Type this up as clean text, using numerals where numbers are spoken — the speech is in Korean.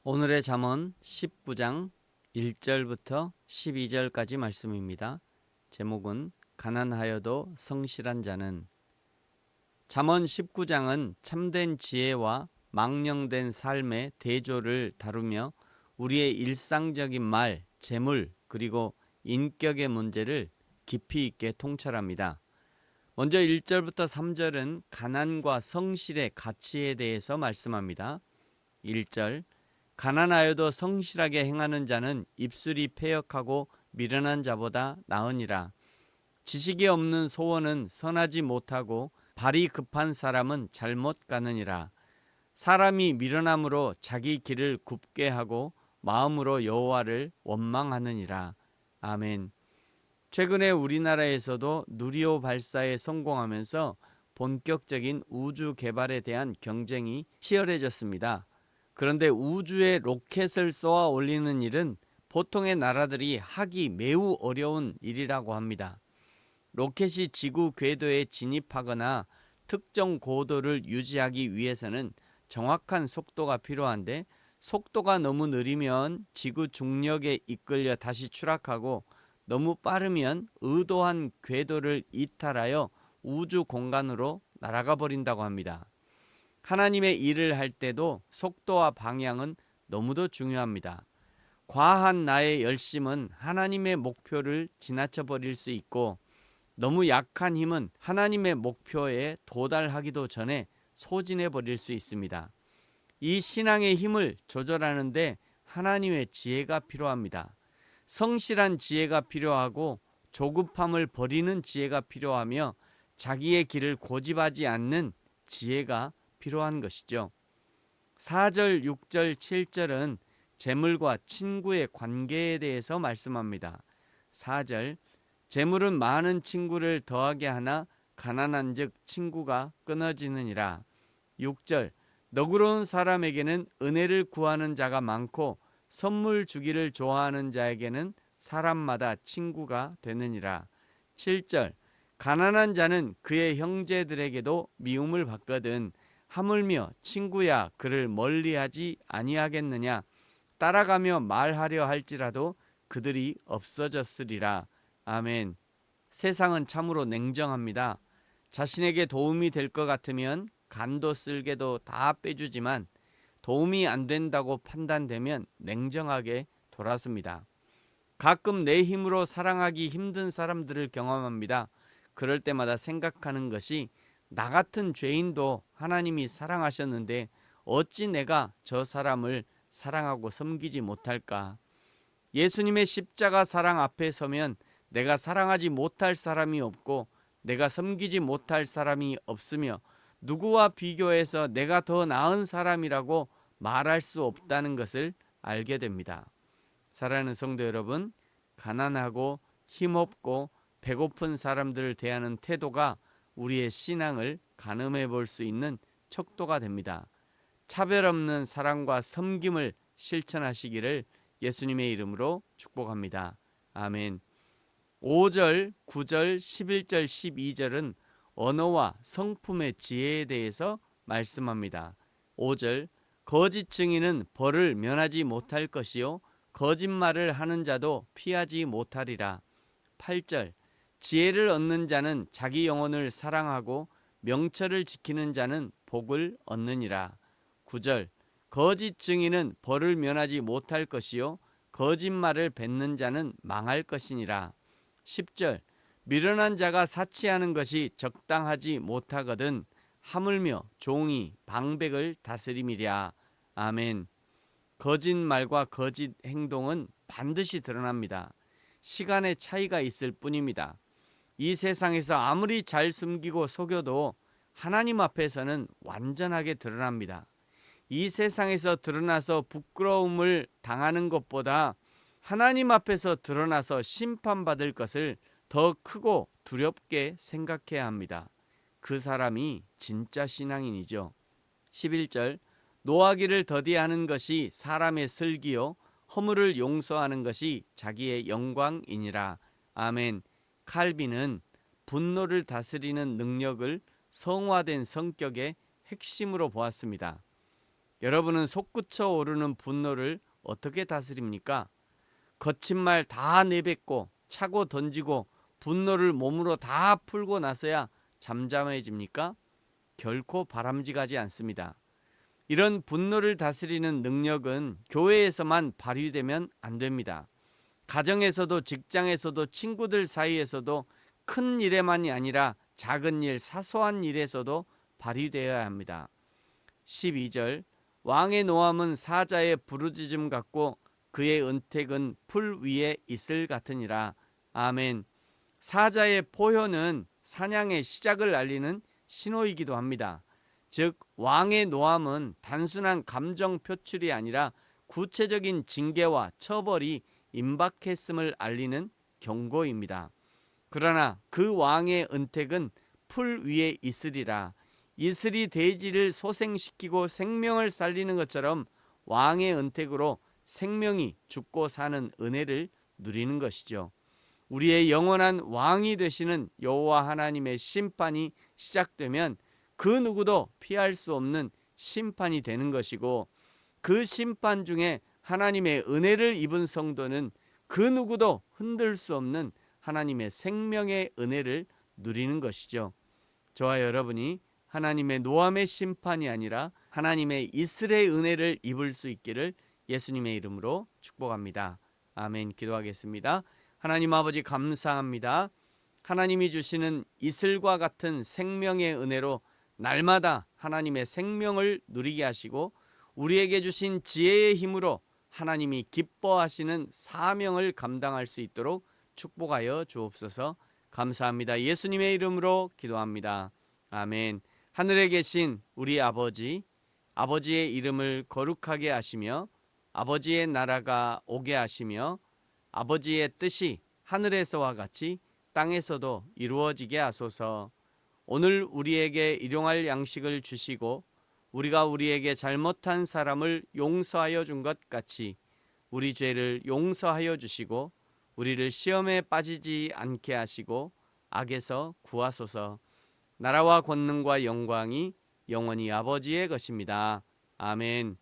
오늘의 잠언 19장 1절부터 12절까지 말씀입니다. 제목은 가난하여도 성실한 자는. 잠언 19장은 참된 지혜와 망령된 삶의 대조를 다루며 우리의 일상적인 말, 재물, 그리고 인격의 문제를 깊이 있게 통찰합니다. 먼저 1절부터 3절은 가난과 성실의 가치에 대해서 말씀합니다. 1절, 가난하여도 성실하게 행하는 자는 입술이 패역하고 미련한 자보다 나으니라. 지식이 없는 소원은 선하지 못하고 발이 급한 사람은 잘못 가느니라. 사람이 미련함으로 자기 길을 굽게 하고 마음으로 여호와를 원망하느니라. 아멘. 최근에 우리나라에서도 누리호 발사에 성공하면서 본격적인 우주 개발에 대한 경쟁이 치열해졌습니다. 그런데 우주에 로켓을 쏘아 올리는 일은 보통의 나라들이 하기 매우 어려운 일이라고 합니다. 로켓이 지구 궤도에 진입하거나 특정 고도를 유지하기 위해서는 정확한 속도가 필요한데, 속도가 너무 느리면 지구 중력에 이끌려 다시 추락하고, 너무 빠르면 의도한 궤도를 이탈하여 우주 공간으로 날아가 버린다고 합니다. 하나님의 일을 할 때도 속도와 방향은 너무도 중요합니다. 과한 나의 열심은 하나님의 목표를 지나쳐 버릴 수 있고, 너무 약한 힘은 하나님의 목표에 도달하기도 전에 소진해 버릴 수 있습니다. 이 신앙의 힘을 조절하는데 하나님의 지혜가 필요합니다. 성실한 지혜가 필요하고 조급함을 버리는 지혜가 필요하며 자기의 길을 고집하지 않는 지혜가 필요한 것이죠. 4절, 6절, 7절은 재물과 친구의 관계에 대해서 말씀합니다. 4절, 재물은 많은 친구를 더하게 하나 가난한 즉 친구가 끊어지느니라. 6절, 너그러운 사람에게는 은혜를 구하는 자가 많고 선물 주기를 좋아하는 자에게는 사람마다 친구가 되느니라. 7절, 가난한 자는 그의 형제들에게도 미움을 받거든 하물며 친구야 그를 멀리하지 아니하겠느냐. 따라가며 말하려 할지라도 그들이 없어졌으리라. 아멘. 세상은 참으로 냉정합니다. 자신에게 도움이 될 것 같으면 간도 쓸개도 다 빼주지만 도움이 안 된다고 판단되면 냉정하게 돌아섭니다. 가끔 내 힘으로 사랑하기 힘든 사람들을 경험합니다. 그럴 때마다 생각하는 것이, 나 같은 죄인도 하나님이 사랑하셨는데 어찌 내가 저 사람을 사랑하고 섬기지 못할까? 예수님의 십자가 사랑 앞에 서면 내가 사랑하지 못할 사람이 없고 내가 섬기지 못할 사람이 없으며 누구와 비교해서 내가 더 나은 사람이라고 말할 수 없다는 것을 알게 됩니다. 사랑하는 성도 여러분, 가난하고 힘없고 배고픈 사람들을 대하는 태도가 우리의 신앙을 가늠해 볼 수 있는 척도가 됩니다. 차별 없는 사랑과 섬김을 실천하시기를 예수님의 이름으로 축복합니다. 아멘. 5절, 9절, 11절, 12절은 언어와 성품의 지혜에 대해서 말씀합니다. 5절, 거짓 증인은 벌을 면하지 못할 것이요 거짓말을 하는 자도 피하지 못하리라. 8절, 지혜를 얻는 자는 자기 영혼을 사랑하고 명철을 지키는 자는 복을 얻느니라. 9절, 거짓 증인은 벌을 면하지 못할 것이요 거짓말을 뱉는 자는 망할 것이니라. 10절, 미련한 자가 사치하는 것이 적당하지 못하거든 하물며 종이 방백을 다스림이랴. 아멘. 거짓말과 거짓 행동은 반드시 드러납니다. 시간의 차이가 있을 뿐입니다. 이 세상에서 아무리 잘 숨기고 속여도 하나님 앞에서는 완전하게 드러납니다. 이 세상에서 드러나서 부끄러움을 당하는 것보다 하나님 앞에서 드러나서 심판받을 것을 더 크고 두렵게 생각해야 합니다. 그 사람이 진짜 신앙인이죠. 11절, 노하기를 더디하는 것이 사람의 슬기요 허물을 용서하는 것이 자기의 영광이니라. 아멘. 칼빈은 분노를 다스리는 능력을 성화된 성격의 핵심으로 보았습니다. 여러분은 솟구쳐 오르는 분노를 어떻게 다스립니까? 거친 말 다 내뱉고 차고 던지고 분노를 몸으로 다 풀고 나서야 잠잠해집니까? 결코 바람직하지 않습니다. 이런 분노를 다스리는 능력은 교회에서만 발휘되면 안 됩니다. 가정에서도 직장에서도 친구들 사이에서도 큰 일에만이 아니라 작은 일, 사소한 일에서도 발휘되어야 합니다. 12절 왕의 노함은 사자의 부르짖음 같고 그의 은택은 풀 위에 있을 같으니라. 아멘. 사자의 포효는 사냥의 시작을 알리는 신호이기도 합니다. 즉 왕의 노함은 단순한 감정 표출이 아니라 구체적인 징계와 처벌이 임박했음을 알리는 경고입니다. 그러나 그 왕의 은택은 풀 위에 있으리라. 이슬이 돼지를 소생시키고 생명을 살리는 것처럼 왕의 은택으로 생명이 죽고 사는 은혜를 누리는 것이죠. 우리의 영원한 왕이 되시는 여호와 하나님의 심판이 시작되면 그 누구도 피할 수 없는 심판이 되는 것이고, 그 심판 중에 하나님의 은혜를 입은 성도는 그 누구도 흔들 수 없는 하나님의 생명의 은혜를 누리는 것이죠. 저와 여러분이 하나님의 노함의 심판이 아니라 하나님의 이슬의 은혜를 입을 수 있기를 예수님의 이름으로 축복합니다. 아멘. 기도하겠습니다. 하나님 아버지 감사합니다. 하나님이 주시는 이슬과 같은 생명의 은혜로 날마다 하나님의 생명을 누리게 하시고 우리에게 주신 지혜의 힘으로 하나님이 기뻐하시는 사명을 감당할 수 있도록 축복하여 주옵소서. 감사합니다. 예수님의 이름으로 기도합니다. 아멘. 하늘에 계신 우리 아버지, 아버지의 이름을 거룩하게 하시며 아버지의 나라가 오게 하시며 아버지의 뜻이 하늘에서와 같이 땅에서도 이루어지게 하소서. 오늘 우리에게 일용할 양식을 주시고 우리가 우리에게 잘못한 사람을 용서하여 준 것 같이 우리 죄를 용서하여 주시고 우리를 시험에 빠지지 않게 하시고 악에서 구하소서. 나라와 권능과 영광이 영원히 아버지의 것입니다. 아멘.